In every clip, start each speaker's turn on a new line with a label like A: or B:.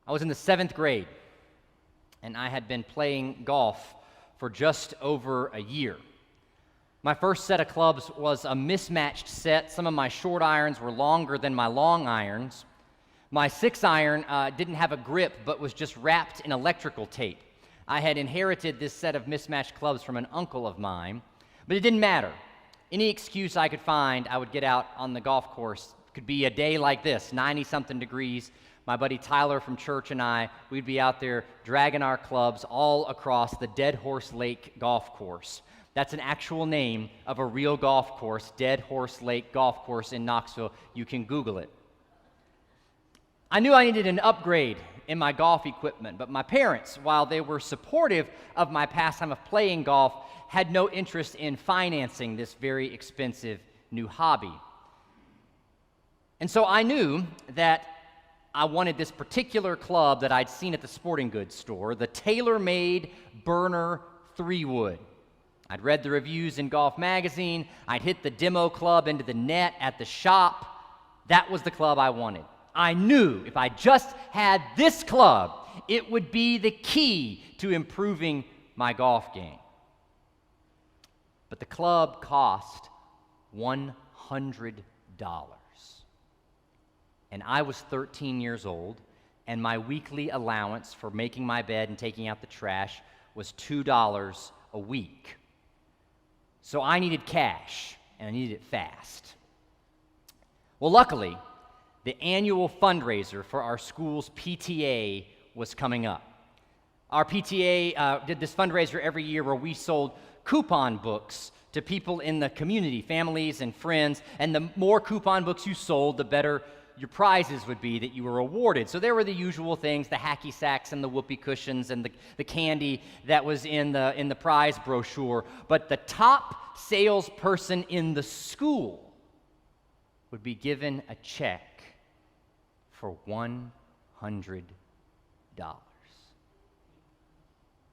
A: I was in the 7th grade, and I had been playing golf for just over a year. My first set of clubs was a mismatched set. Some of my short irons were longer than my long irons. My 6-iron didn't have a grip, but was just wrapped in electrical tape. I had inherited this set of mismatched clubs from an uncle of mine, but it didn't matter. Any excuse I could find, I would get out on the golf course. It could be a day like this, 90-something degrees. My buddy Tyler from church and I, we'd be out there dragging our clubs all across the Dead Horse Lake golf course. That's an actual name of a real golf course, Dead Horse Lake Golf Course in Knoxville. You can Google it. I knew I needed an upgrade in my golf equipment, but my parents, while they were supportive of my pastime of playing golf, had no interest in financing this very expensive new hobby. And so I knew that I wanted this particular club that I'd seen at the sporting goods store, the tailor-made Burner 3-wood. I'd read the reviews in Golf Magazine. I'd hit the demo club into the net at the shop. That was the club I wanted. I knew if I just had this club, it would be the key to improving my golf game. But the club cost $100. And I was 13 years old, and my weekly allowance for making my bed and taking out the trash was $2 a week. So I needed cash, and I needed it fast. Well, luckily, the annual fundraiser for our school's PTA was coming up. Our PTA did this fundraiser every year where we sold coupon books to people in the community, families and friends, and the more coupon books you sold, the better your prizes would be that you were awarded. So there were the usual things, the hacky sacks and the whoopee cushions and the candy that was in the prize brochure. But the top salesperson in the school would be given a check for $100.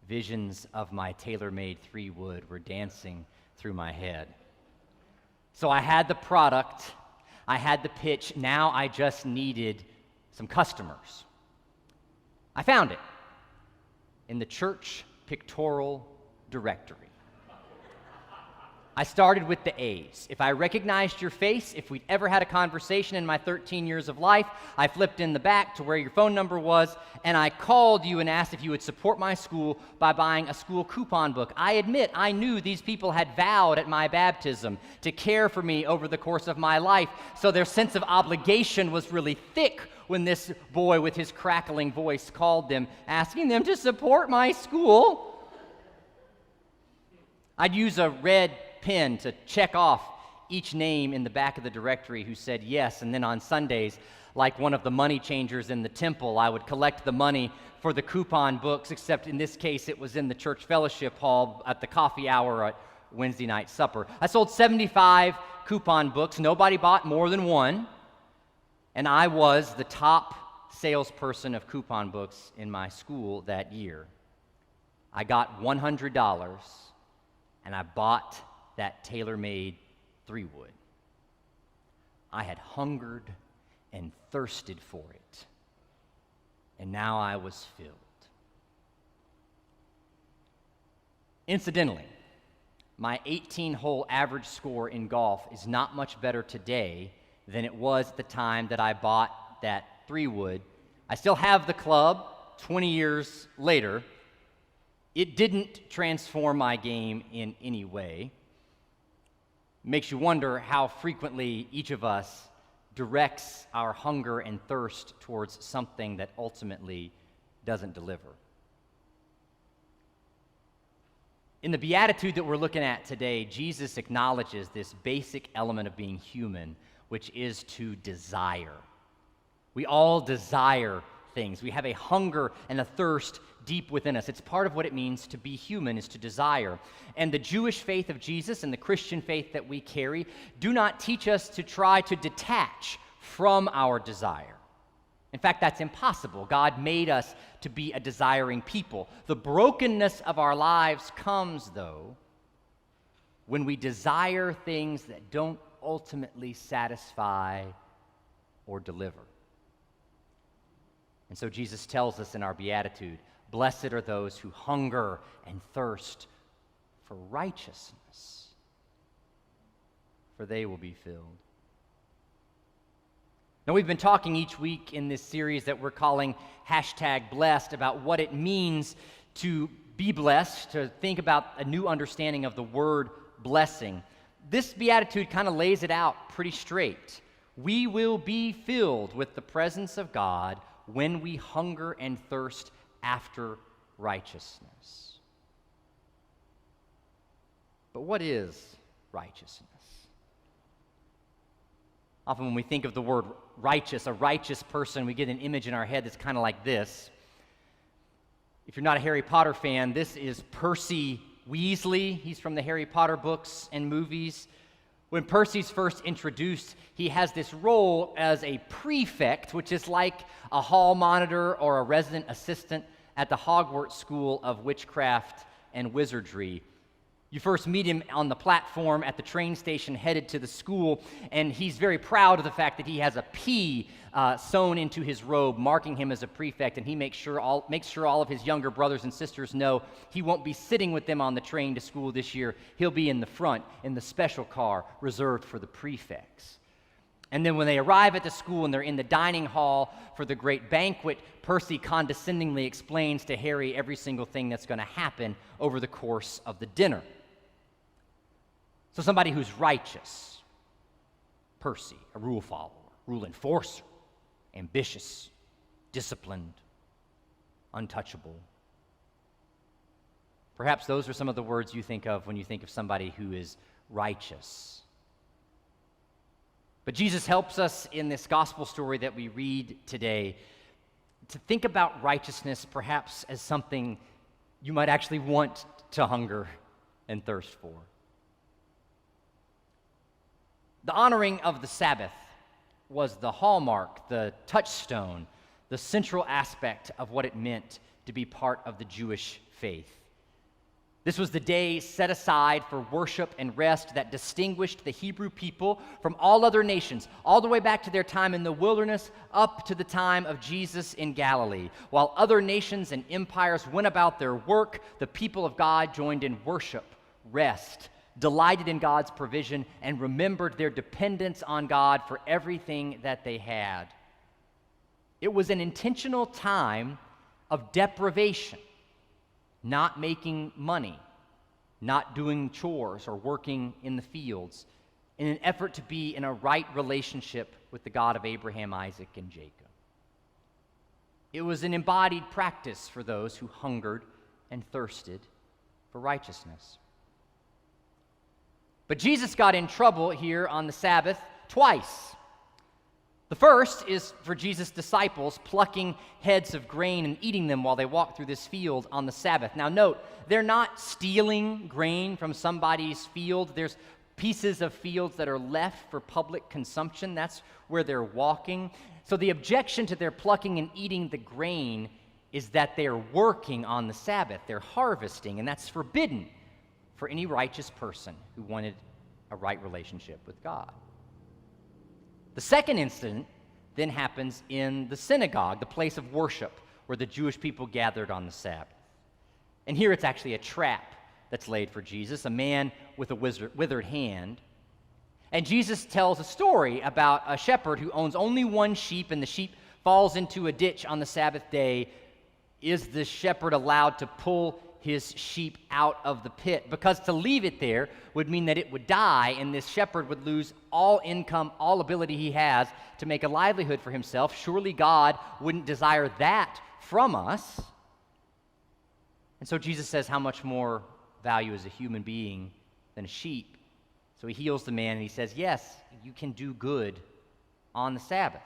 A: Visions of my tailor-made 3-wood were dancing through my head. So I had the product, I had the pitch, now I just needed some customers. I found it in the church pictorial directory. I started with the A's. If I recognized your face, if we'd ever had a conversation in my 13 years of life, I flipped in the back to where your phone number was, and I called you and asked if you would support my school by buying a school coupon book. I admit, I knew these people had vowed at my baptism to care for me over the course of my life, so their sense of obligation was really thick when this boy with his crackling voice called them, asking them to support my school. I'd use a red pen to check off each name in the back of the directory who said yes, and then on Sundays, like one of the money changers in the temple, I would collect the money for the coupon books, except in this case it was in the church fellowship hall at the coffee hour at Wednesday night supper. I sold 75 coupon books. Nobody bought more than one, and I was the top salesperson of coupon books in my school that year. I got $100, and I bought that tailor-made 3-wood. I had hungered and thirsted for it, and now I was filled. Incidentally, my 18-hole average score in golf is not much better today than it was at the time that I bought that 3-wood. I still have the club 20 years later. It didn't transform my game in any way. Makes you wonder how frequently each of us directs our hunger and thirst towards something that ultimately doesn't deliver. In the beatitude that we're looking at today, Jesus acknowledges this basic element of being human, which is to desire. We all desire things. We have a hunger and a thirst deep within us. It's part of what it means to be human, is to desire. And the Jewish faith of Jesus and the Christian faith that we carry do not teach us to try to detach from our desire. In fact, that's impossible. God made us to be a desiring people. The brokenness of our lives comes, though, when we desire things that don't ultimately satisfy or deliver. And so Jesus tells us in our beatitude, blessed are those who hunger and thirst for righteousness, for they will be filled. Now, we've been talking each week in this series that we're calling #blessed about what it means to be blessed, to think about a new understanding of the word blessing. This beatitude kind of lays it out pretty straight. We will be filled with the presence of God when we hunger and thirst after righteousness. But what is righteousness? Often when we think of the word righteous, a righteous person, we get an image in our head that's kind of like this. If you're not a Harry Potter fan, this is Percy Weasley. He's from the Harry Potter books and movies. When Percy's first introduced, he has this role as a prefect, which is like a hall monitor or a resident assistant at the Hogwarts School of Witchcraft and Wizardry. You first meet him on the platform at the train station headed to the school, and he's very proud of the fact that he has a P sewn into his robe, marking him as a prefect, and he makes sure all of his younger brothers and sisters know he won't be sitting with them on the train to school this year. He'll be in the front, in the special car reserved for the prefects. And then when they arrive at the school and they're in the dining hall for the great banquet, Percy condescendingly explains to Harry every single thing that's going to happen over the course of the dinner. So somebody who's righteous, Percy, a rule follower, rule enforcer, ambitious, disciplined, untouchable. Perhaps those are some of the words you think of when you think of somebody who is righteous. But Jesus helps us in this gospel story that we read today to think about righteousness perhaps as something you might actually want to hunger and thirst for. The honoring of the Sabbath was the hallmark, the touchstone, the central aspect of what it meant to be part of the Jewish faith. This was the day set aside for worship and rest that distinguished the Hebrew people from all other nations, all the way back to their time in the wilderness up to the time of Jesus in Galilee. While other nations and empires went about their work, the people of God joined in worship, rest, delighted in God's provision, and remembered their dependence on God for everything that they had. It was an intentional time of deprivation, not making money, not doing chores or working in the fields, in an effort to be in a right relationship with the God of Abraham, Isaac, and Jacob. It was an embodied practice for those who hungered and thirsted for righteousness. But Jesus got in trouble here on the Sabbath twice. The first is for Jesus' disciples plucking heads of grain and eating them while they walk through this field on the Sabbath. Now note, they're not stealing grain from somebody's field. There's pieces of fields that are left for public consumption. That's where they're walking. So the objection to their plucking and eating the grain is that they're working on the Sabbath. They're harvesting, and that's forbidden for any righteous person who wanted a right relationship with God. The second incident then happens in the synagogue, the place of worship where the Jewish people gathered on the Sabbath. And here it's actually a trap that's laid for Jesus, a man with a withered hand. And Jesus tells a story about a shepherd who owns only one sheep, and the sheep falls into a ditch on the Sabbath day. Is the shepherd allowed to pull his sheep out of the pit? Because to leave it there would mean that it would die, and this shepherd would lose all income, all ability he has to make a livelihood for himself. Surely God wouldn't desire that from us. And so Jesus says, how much more value is a human being than a sheep? So he heals the man, and he says, yes, you can do good on the Sabbath.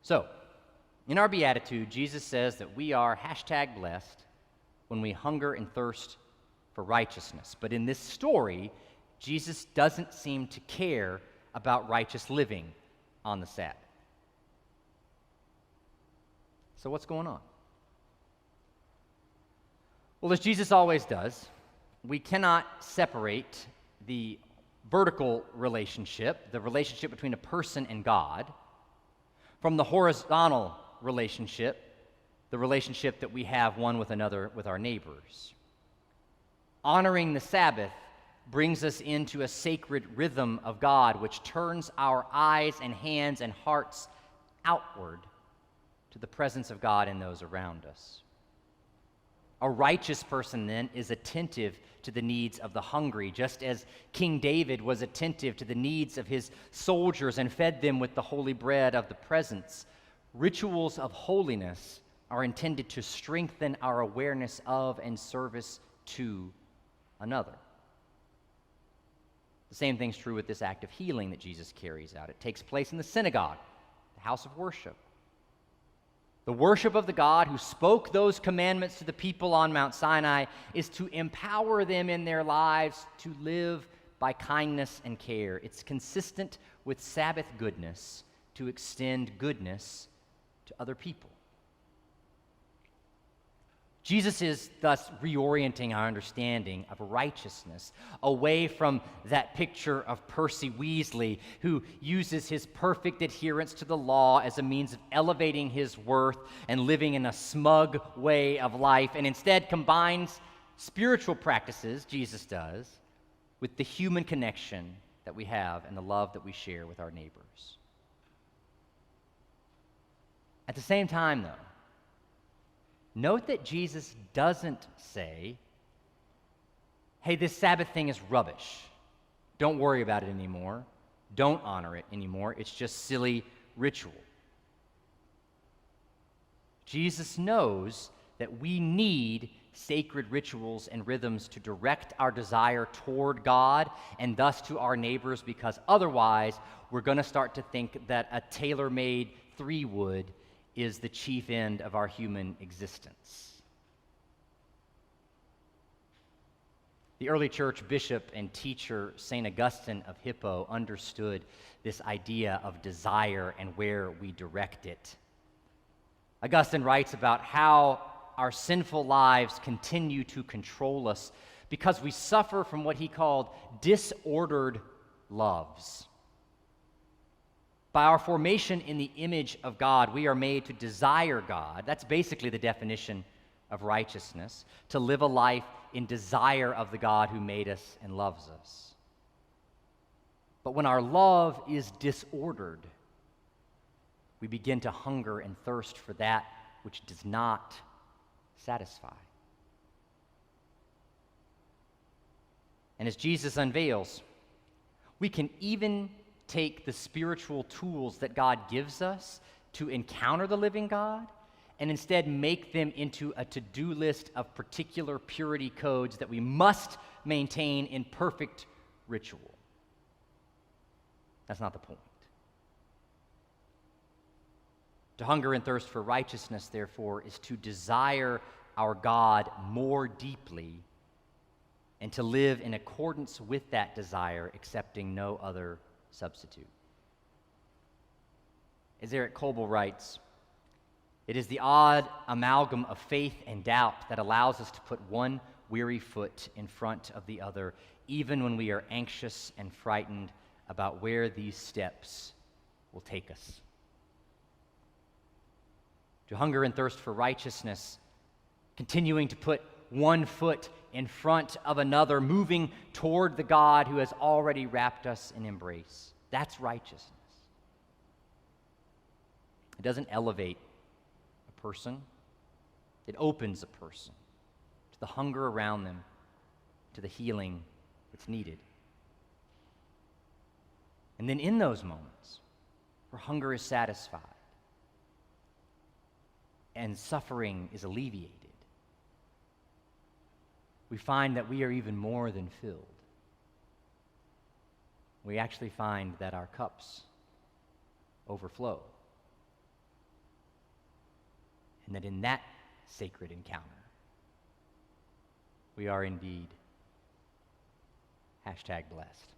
A: So, in our beatitude, Jesus says that we are #blessed when we hunger and thirst for righteousness. But in this story, Jesus doesn't seem to care about righteous living on the Sabbath. So what's going on? Well, as Jesus always does, we cannot separate the vertical relationship, the relationship between a person and God, from the horizontal relationship, the relationship that we have one with another with our neighbors. Honoring the Sabbath brings us into a sacred rhythm of God, which turns our eyes and hands and hearts outward to the presence of God in those around us. A righteous person, then, is attentive to the needs of the hungry, just as King David was attentive to the needs of his soldiers and fed them with the holy bread of the presence. Rituals of holiness are intended to strengthen our awareness of and service to another. The same thing's true with this act of healing that Jesus carries out. It takes place in the synagogue, the house of worship. The worship of the God who spoke those commandments to the people on Mount Sinai is to empower them in their lives to live by kindness and care. It's consistent with Sabbath goodness to extend goodness to other people. Jesus is thus reorienting our understanding of righteousness away from that picture of Percy Weasley, who uses his perfect adherence to the law as a means of elevating his worth and living in a smug way of life, and instead combines spiritual practices, Jesus does, with the human connection that we have and the love that we share with our neighbors. At the same time, though, note that Jesus doesn't say, hey, this Sabbath thing is rubbish. Don't worry about it anymore. Don't honor it anymore. It's just silly ritual. Jesus knows that we need sacred rituals and rhythms to direct our desire toward God and thus to our neighbors, because otherwise we're going to start to think that a tailor-made 3-wood is the chief end of our human existence. The early church bishop and teacher St. Augustine of Hippo understood this idea of desire and where we direct it. Augustine writes about how our sinful lives continue to control us because we suffer from what he called disordered loves. By our formation in the image of God, we are made to desire God. That's basically the definition of righteousness, to live a life in desire of the God who made us and loves us. But when our love is disordered, we begin to hunger and thirst for that which does not satisfy. And as Jesus unveils, we can even take the spiritual tools that God gives us to encounter the living God and instead make them into a to-do list of particular purity codes that we must maintain in perfect ritual. That's not the point. To hunger and thirst for righteousness, therefore, is to desire our God more deeply and to live in accordance with that desire, accepting no other substitute. As Eric Koebel writes, it is the odd amalgam of faith and doubt that allows us to put one weary foot in front of the other, even when we are anxious and frightened about where these steps will take us. To hunger and thirst for righteousness, continuing to put one foot in front of another, moving toward the God who has already wrapped us in embrace. That's righteousness. It doesn't elevate a person. It opens a person to the hunger around them, to the healing that's needed. And then in those moments where hunger is satisfied and suffering is alleviated, we find that we are even more than filled. We actually find that our cups overflow. And that in that sacred encounter, we are indeed #blessed.